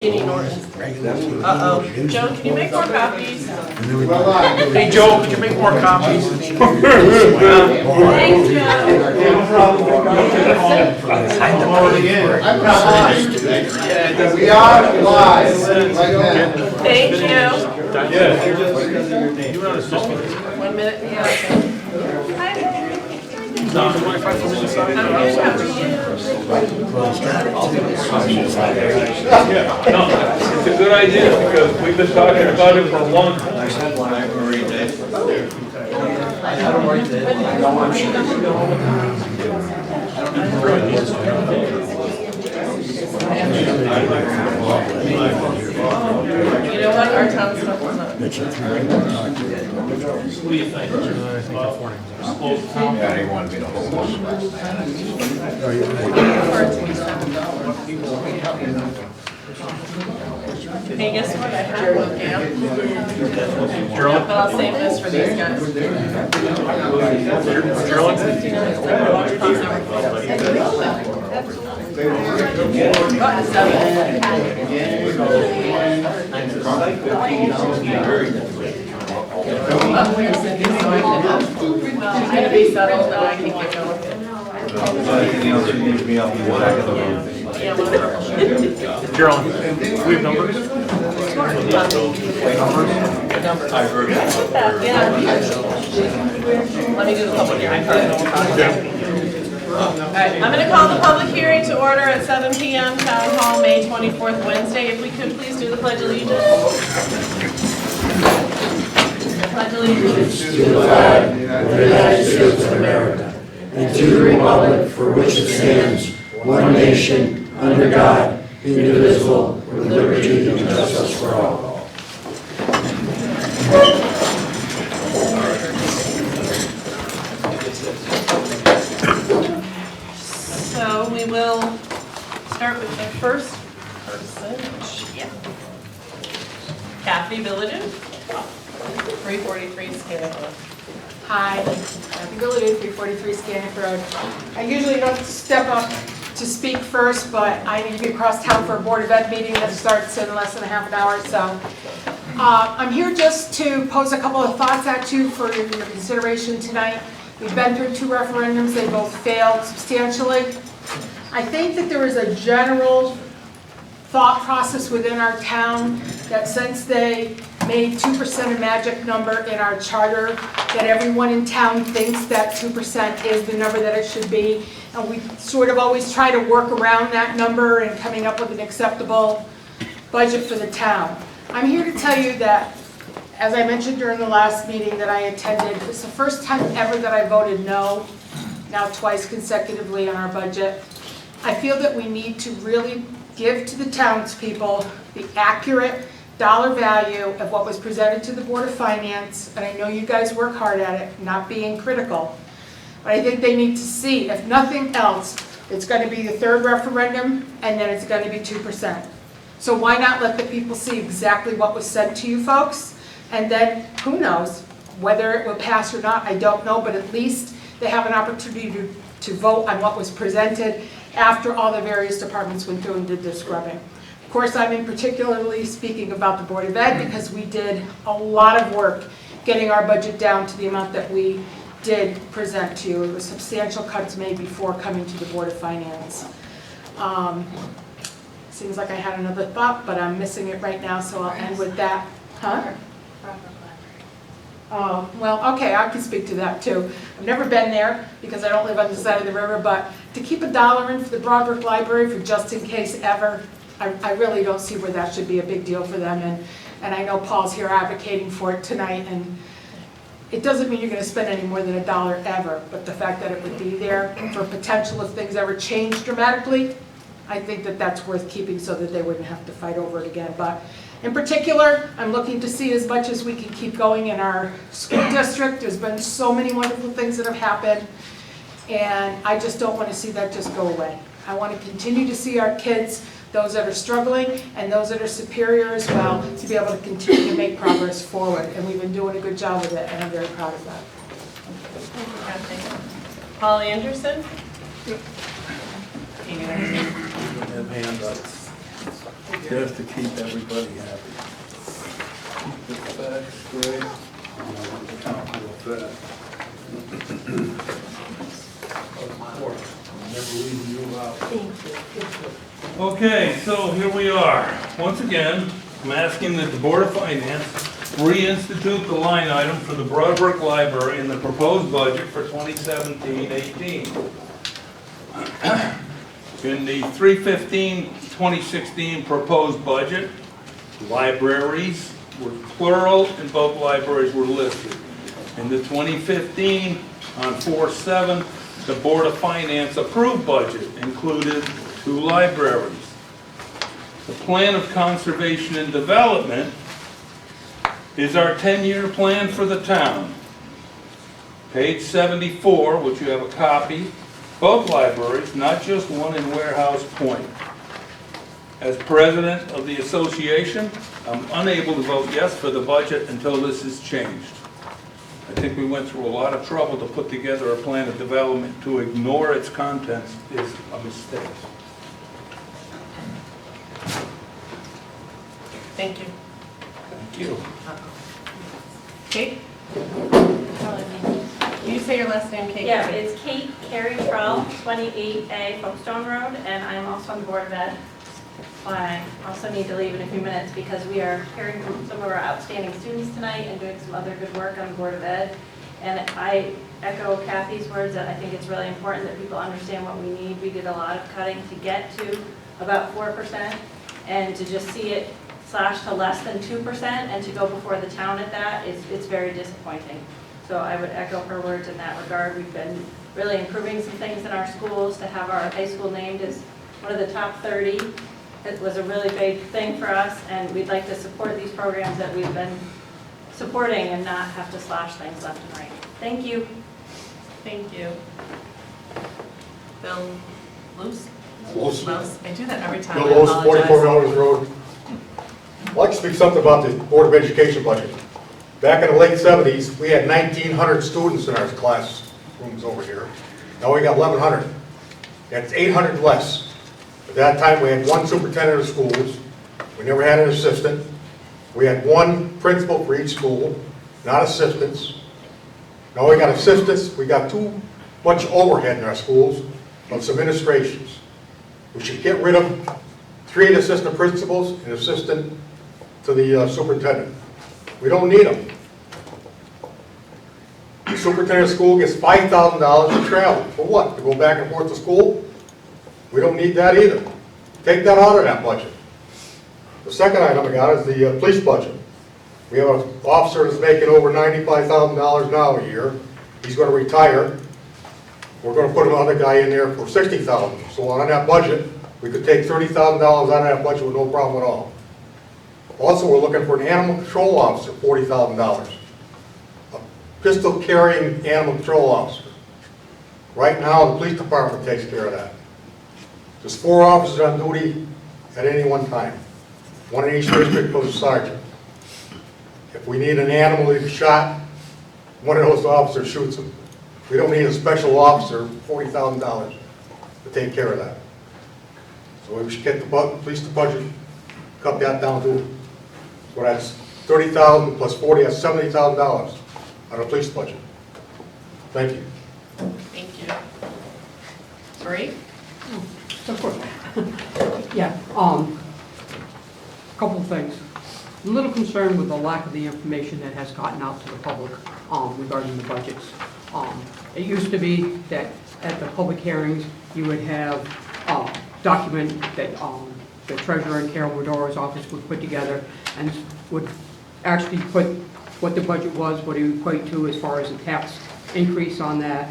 Uh-oh. Joe, can you make more copies? Hey, Joe, could you make more copies? Thanks, Joe. We are live right now. Thank you. 1 minute. Yeah. Hi. I'm good. How are you? No, it's a good idea because we've been talking about it for a long time. You know what? Our town stuff was not. What do you think? Yeah, he wanted me to hold on. Hey, guess what? I have one cam. But I'll save this for these guys. I'm gonna be settled, but I can get going. Yeah, whatever. Gerald, we have numbers? Yeah. Let me do the public hearing first. Alright, I'm gonna call the public hearing to order at 7 PM, Town Hall, May 24th, Wednesday. If we could please do the pledge of allegiance. Pledge allegiance. To the flag of the United States of America, and to the republic for which it stands, one nation, under God, indivisible, with liberty and justice for all. So we will start with the first person. Yeah. Kathy Villagen, 343 Scannick Road. Hi, Kathy Villagen, 343 Scannick Road. I usually don't step up to speak first, but I need to be across town for a Board of Ed meeting that starts in less than a half an hour, so. I'm here just to pose a couple of thoughts at you for your consideration tonight. We've been through 2 referendums, they both failed substantially. I think that there is a general thought process within our town that since they made 2% a magic number in our charter, that everyone in town thinks that 2% is the number that it should be. And we sort of always try to work around that number and coming up with an acceptable budget for the town. I'm here to tell you that, as I mentioned during the last meeting that I attended, it's the first time ever that I voted no, now twice consecutively on our budget. I feel that we need to really give to the townspeople the accurate dollar value of what was presented to the Board of Finance, and I know you guys work hard at it, not being critical, but I think they need to see, if nothing else, it's going to be the 3rd referendum, and then it's going to be 2%. So why not let the people see exactly what was said to you folks, and then who knows whether it will pass or not, I don't know, but at least they have an opportunity to vote on what was presented after all the various departments went through and did their scrubbing. Of course, I'm in particularly speaking about the Board of Ed because we did a lot of work getting our budget down to the amount that we did present to you. It was substantial cuts made before coming to the Board of Finance. Seems like I had another thought, but I'm missing it right now, so I'll end with that. Huh? Oh, well, okay, I can speak to that too. I've never been there because I don't live on the side of the river, but to keep $1 in for the Broadbrook Library for just in case ever, I really don't see where that should be a big deal for them. And I know Paul's here advocating for it tonight, and it doesn't mean you're going to spend any more than $1 ever, but the fact that it would be there for potential if things ever change dramatically, I think that that's worth keeping so that they wouldn't have to fight over it again. But in particular, I'm looking to see as much as we can keep going in our school district. There's been so many wonderful things that have happened, and I just don't want to see that just go away. I want to continue to see our kids, those that are struggling and those that are superior as well, to be able to continue to make progress forward. And we've been doing a good job with it, and I'm very proud of that. Thank you, Kathy. Holly Anderson? Hand up. Just to keep everybody happy. Keep the facts straight. Count real fast. Okay, so here we are. Once again, I'm asking that the Board of Finance reinstitute the line item for the Broadbrook Library in the proposed budget for 2017-18. In the 3/15/2016 proposed budget, libraries were plural and both libraries were listed. In the 2015 on 4/7, the Board of Finance approved budget included 2 libraries. The Plan of Conservation and Development is our 10-year plan for the town. Page 74, which you have a copy, both libraries, not just one in Warehouse Point. As president of the association, I'm unable to vote yes for the budget until this is changed. I think we went through a lot of trouble to put together a plan of development. To ignore its contents is a mistake. Thank you. Thank you. Kate? Can you say your last name, Kate? Yeah, it's Kate Carey Trell, 28A Folkestone Road, and I'm also on the Board of Ed. I also need to leave in a few minutes because we are hearing from some of our outstanding students tonight and doing some other good work on the Board of Ed. And I echo Kathy's words that I think it's really important that people understand what we need. We did a lot of cutting to get to about 4%, and to just see it slashed to less than 2% and to go before the town at that, it's very disappointing. So I would echo her words in that regard. We've been really improving some things in our schools. To have our high school named as one of the top 30, it was a really big thing for us, and we'd like to support these programs that we've been supporting and not have to slash things left and right. Thank you. Thank you. Bill Luce? Luce. Luce. I do that every time. Bill I Lewis, apologize. 44 Melrose Road. I'd like to speak something about the Board of Education budget. Back in the late 70s, we had 1,900 students in our classrooms over here. Now we got 1,100. That's 800 less. At that time, we had 1 superintendent of schools. We never had an assistant. We had 1 principal for each school, not assistants. Now we got assistants. We got too much overhead in our schools on some administrations. We should get rid of 3 assistant principals and assistant to the superintendent. We don't need them. The superintendent of school gets $5,000 to travel. For what? To go back and forth to school? We don't need that either. Take that out of that budget. The second item I got is the police budget. We have an officer that's making over $95,000 now a year. He's going to retire. We're going to put another guy in there for $60,000. So on that budget, we could take $30,000 out of that budget with no problem at all. Also, we're looking for an animal control officer, $40,000. A pistol carrying animal control officer. Right now, the police department takes care of that. There's 4 officers on duty at any one time. 1 in each district plus a sergeant. If we need an animal to be shot, one of those officers shoots him. We don't need a special officer, $40,000 to take care of that. So we should get the police budget, cut that down to, so that's $30,000 plus 40, that's $70,000 out of the police budget. Thank you. Thank you. Marie? Of course. Yeah, couple of things. I'm a little concerned with the lack of the information that has gotten out to the public regarding the budgets. It used to be that at the public hearings, you would have a document that the treasurer and Carol Woodoro's office would put together and would actually put what the budget was, what it would equate to as far as the tax increase on that,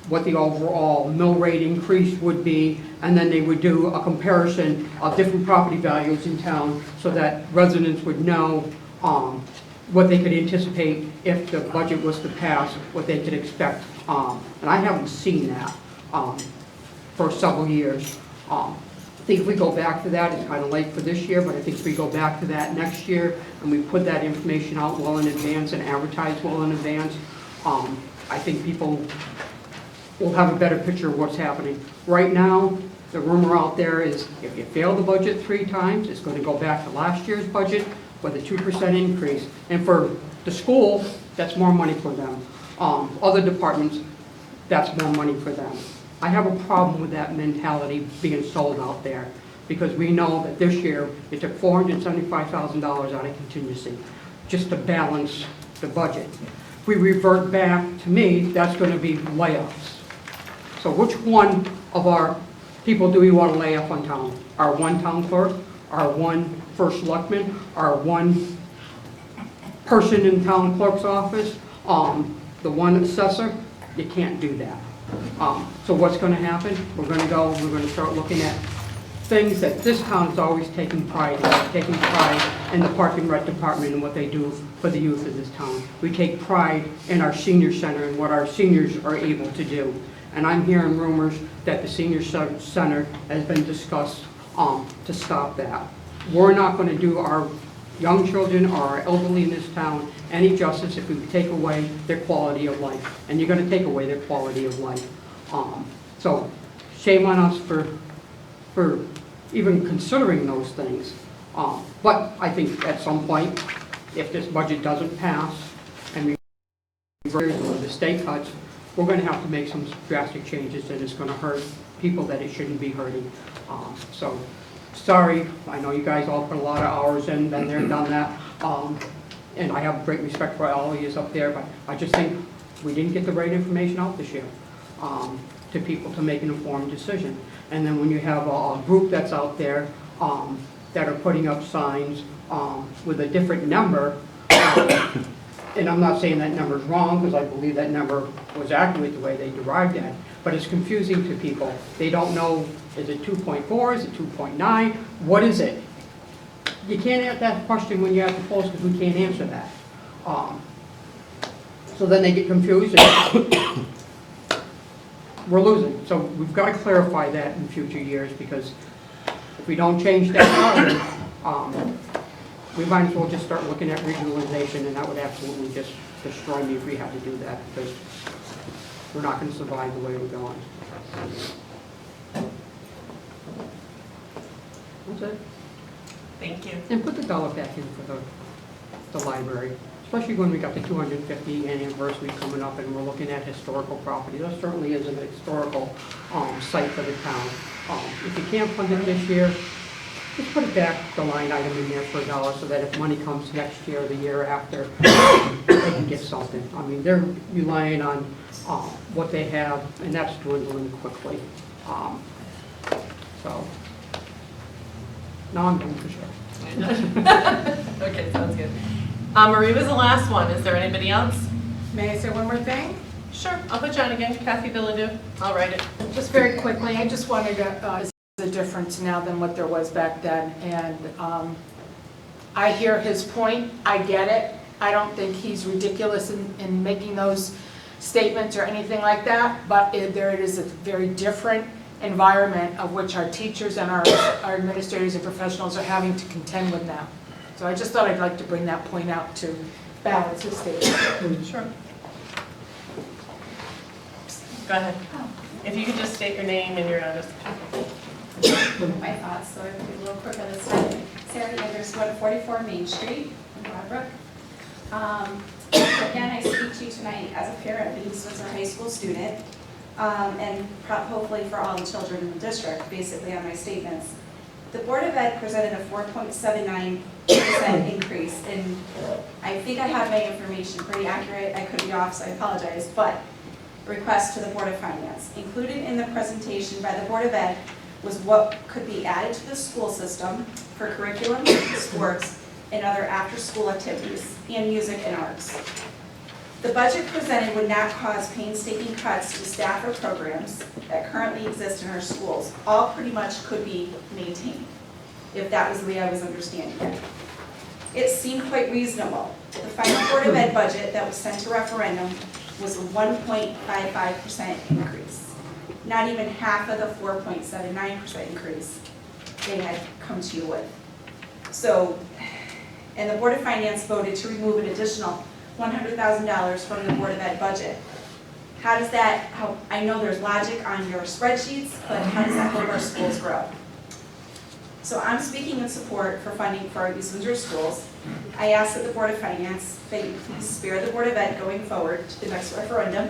what the overall mill rate increase would be, and then they would do a comparison of different property values in town so that residents would know what they could anticipate if the budget was to pass, what they could expect. And I haven't seen that for several years. I think if we go back to that, it's kind of late for this year, but I think if we go back to that next year and we put that information out well in advance and advertise well in advance, I think people will have a better picture of what's happening. Right now, The rumor out there is if you fail the budget 3 times, it's going to go back to last year's budget with a 2% increase. And for the school, that's more money for them. Other departments, that's more money for them. I have a problem with that mentality being sold out there because we know that this year it took $475,000 out of contingency just to balance the budget. If we revert back, to me, that's going to be layoffs. So which one of our people do we want to lay off on town? Our one town clerk, our one first selectman, our one person in town clerk's office, the one assessor? You can't do that. So what's going to happen? We're going to start looking at things that this town has always taken pride in the Park and Rec Department and what they do for the youth of this town. We take pride in our senior center and what our seniors are able to do. And I'm hearing rumors that the senior center has been discussed to stop that. We're not going to do our young children or our elderly in this town any justice if we take away their quality of life. And you're going to take away their quality of life. So shame on us for even considering those things. But I think at some point, if this budget doesn't pass and the state cuts, we're going to have to make some drastic changes and it's going to hurt people that it shouldn't be hurting. So sorry, I know you guys all put a lot of hours in, been there, done that. And I have great respect for all of you up there, but I just think we didn't get the right information out this year to people to make an informed decision. And then when you have a group that's out there that are putting up signs with a different number, and I'm not saying that number's wrong because I believe that number was accurate the way they derived it, but it's confusing to people. They don't know, is it 2.4, is it 2.9, what is it? You can't answer that question when you're at the polls because we can't answer that. So then they get confused and we're losing. So we've got to clarify that in future years because if we don't change that, we might as well just start looking at regionalization, and that would absolutely just destroy me if we had to do that because we're not going to survive the way we're going. That's it. Thank you. And put the dollar back in for the library, especially when we got the 250th anniversary coming up and we're looking at historical property. That certainly is an historical site for the town. If you can't fund it this year, just put it back, the line item in there for $1 so that if money comes next year or the year after, they can get something. I mean, they're relying on what they have, and that's dwindling quickly. So, now I'm done for sure. Okay, sounds good. Marie was the last one. Is there anybody else? May I say one more thing? Sure, I'll put you on again. Kathy Villadue. I'll write it. Just very quickly, I just wanted to, the difference now than what there was back then, and I hear his point, I get it. I don't think he's ridiculous in making those statements or anything like that, but there it is a very different environment of which our teachers and our administrators and professionals are having to contend with now. So I just thought I'd like to bring that point out to balance his statement. Sure. Go ahead. If you could just state your name and your address. My thoughts, so I'll be a little quicker this time. Sarah Anderson, 144 Main Street in Broadbrook. Again, I speak to you tonight as a parent who was a high school student, and hopefully for all the children in the district, basically on my statements. The Board of Ed presented a 4.79% increase, and I think I have my information pretty accurate. I could be off, so I apologize, but request to the Board of Finance. Included in the presentation by the Board of Ed was what could be added to the school system for curriculum, sports, and other after-school activities, and music and arts. The budget presented would not cause painstaking cuts to staff or programs that currently exist in our schools. All pretty much could be maintained, if that was the way I was understanding it. It seemed quite reasonable. The final Board of Ed budget that was sent to referendum was a 1.55% increase. Not even half of the 4.79% increase they had come to you with. So, and the Board of Finance voted to remove an additional $100,000 from the Board of Ed budget. How does that help? I know there's logic on your spreadsheets, but how does that help our schools grow? So I'm speaking in support for funding for our East Windsor schools. I ask that the Board of Finance, they please spare the Board of Ed going forward to the next referendum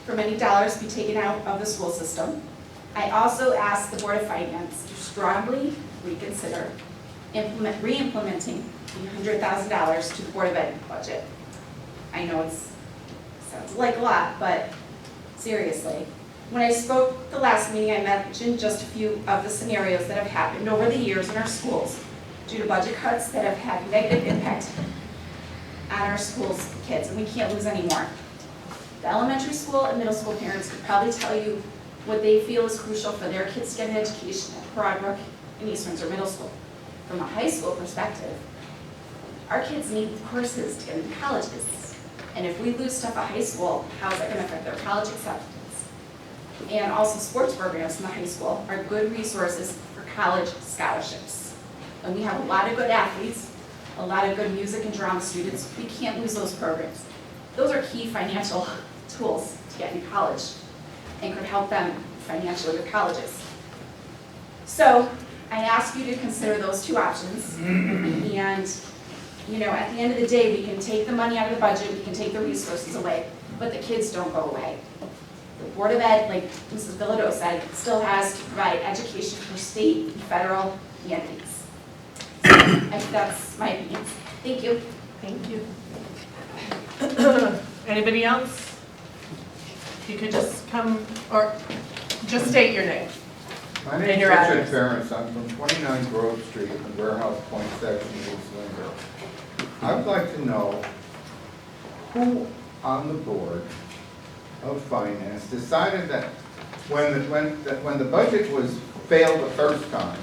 for many dollars to be taken out of the school system. I also ask the Board of Finance to strongly reconsider re-implementing the $100,000 to the Board of Ed budget. I know it sounds like a lot, but seriously. When I spoke the last meeting, I mentioned just a few of the scenarios that have happened over the years in our schools due to budget cuts that have had negative impact on our schools' kids, and we can't lose any more. The elementary school and middle school parents could probably tell you what they feel is crucial for their kids to get an education at Broadbrook and East Windsor Middle School. From a high school perspective, our kids need courses to get into colleges. And if we lose stuff at high school, how is that going to affect their college acceptance? And also sports programs in the high school are good resources for college scholarships. And we have a lot of good athletes, a lot of good music and drama students. We can't lose those programs. Those are key financial tools to get into college and could help them financially with colleges. So I ask you to consider those two options. And at the end of the day, we can take the money out of the budget, we can take the resources away, but the kids don't go away. The Board of Ed, like Mrs. Bilodeau said, still has to provide education for state and federal entities. So I think that's my opinion. Thank you. Thank you. Anybody else? If you could just come, or just state your name. My And name is your Richard address. Ferris. I'm from 29 Grove Street in the Warehouse Point section of East Windsor. I would like to know who on the Board of Finance decided that when the budget was failed the first time,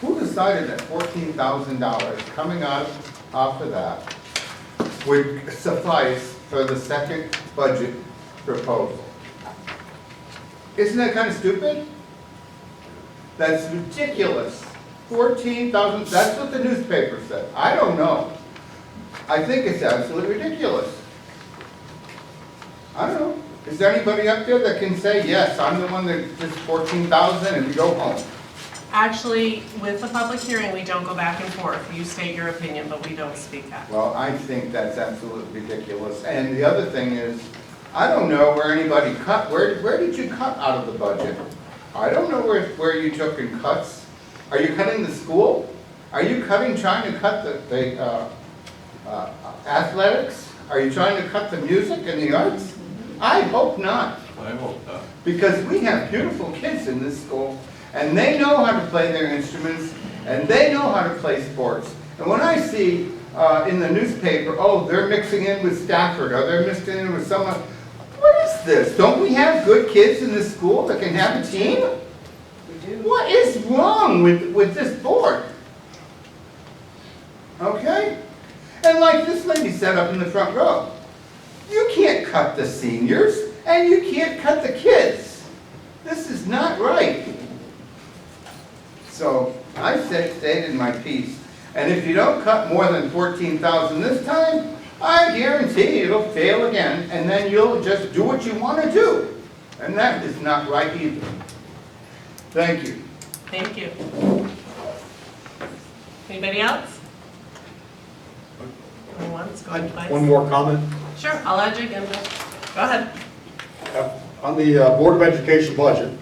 who decided that $14,000 coming off of that would suffice for the second budget proposal? Isn't that kind of stupid? That's ridiculous. 14,000, that's what the newspaper said. I don't know. I think it's absolutely ridiculous. I don't know. Is there anybody up there that can say, yes, I'm the one that did 14,000 and we go home? Actually, with the public hearing, we don't go back and forth. You state your opinion, but we don't speak that. Well, I think that's absolutely ridiculous. And the other thing is, I don't know where anybody cut. Where did you cut out of the budget? I don't know where you took in cuts. Are you cutting the school? Are you trying to cut the athletics? Are you trying to cut the music and the arts? I hope not. I hope not. Because we have beautiful kids in this school, and they know how to play their instruments, and they know how to play sports. And when I see in the newspaper, oh, they're mixing in with Stafford, or they're mixing in with someone, what is this? Don't we have good kids in this school that can have a team? We do. What is wrong with this board? Okay? And like this lady said up in the front row, you can't cut the seniors, and you can't cut the kids. This is not right. So I stated my piece, and if you don't cut more than 14,000 this time, I guarantee it'll fail again, and then you'll just do what you want to do. And that is not right either. Thank you. Thank you. Anybody else? Going once, going twice? One more comment. Sure, I'll add you again. Go ahead. On the Board of Education budget,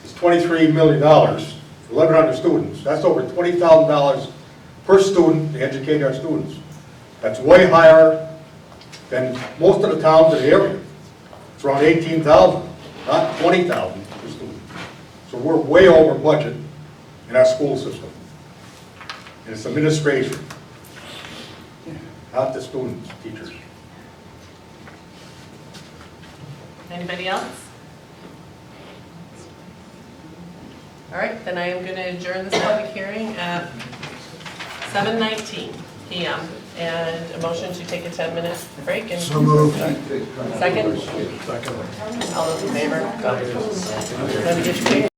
it's $23 million, 1,100 students. That's over $20,000 per student to educate our students. That's way higher than most of the towns in the area. It's around 18,000, not 20,000 per student. So we're way over budget in our school system. And it's administration, not the students, teachers. Anybody else? All right, then I am going to adjourn this public hearing at 7:19 p.m. and a motion to take a 10-minute break. And So moved. Second? Second. All those in favor? Go ahead. Let me get your